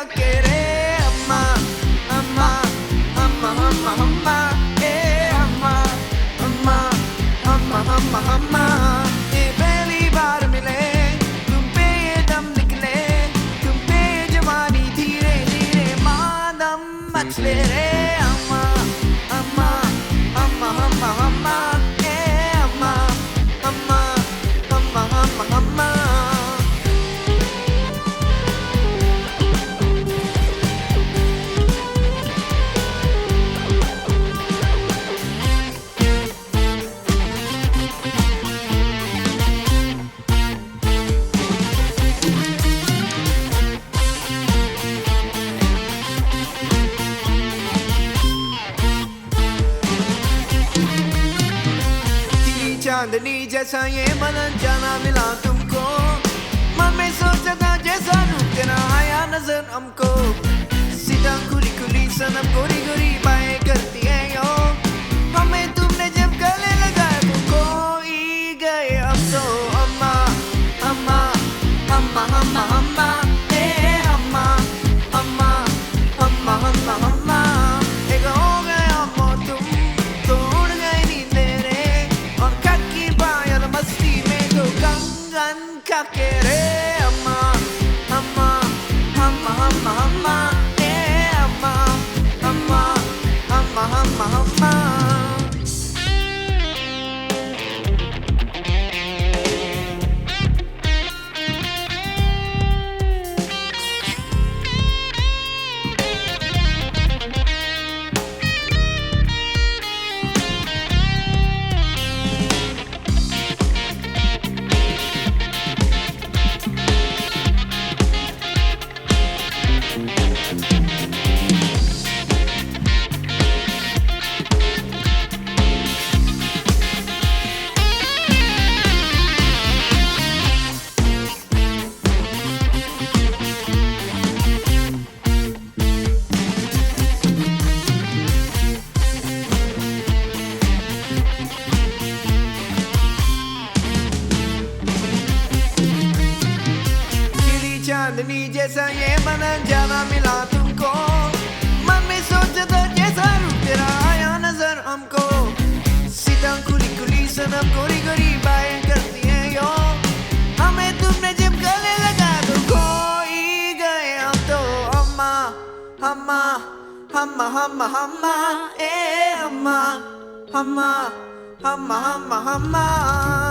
के रे अम्मा अम्मा अम्मा अम्मा अम्मा ए अम्मा अम्मा अम्मा अम्मा अम्मा ये पहली बार मिले तुम पे ये दम निकले तुम पे ये जवानी धीरे धीरे मादम मचले रे अम्मा अम्मा अम्मा अम्मा अम्मा ए अम्मा अम्मा अम्मा अम्मा अम्मा चांदनी जैसा ये बदन जाना मिला तुमको मन में सोचा था जैसा रूप तेरा आया नजर हमको सीधा खुली खुली सनम गोरी गोरी बाएं करती है यो हमें तुमने जब गले लगाया वो कोई गए अब तो अम्मा अम्मा अम्मा अम्मा अम्मा ए अम्मा अम्मा अम्मा अम्मा अम्मा एक हो गया अम्मा तुम तो उड़ गई नींद रे और कक्की पायल मस्ती में तो कंगन काके रे अम्मा अम्मा अम्मा अम्मा अम्मा ए अम्मा अम्मा अम्मा अम्मा अम्मा चांदनी जैसा ये बदन जाना मिला तुमको मन में सोचा था जैसा रूप तेरा आया नजर हमको सीधा खुली खुली सनम गोरी गोरी बाएं करती है यो हमें तुमने जब गले लगा तो कोई गए हम तो अम्मा अम्मा अम्मा अम्मा अम्मा ए अम्मा अम्मा अम्मा अम्मा अम्मा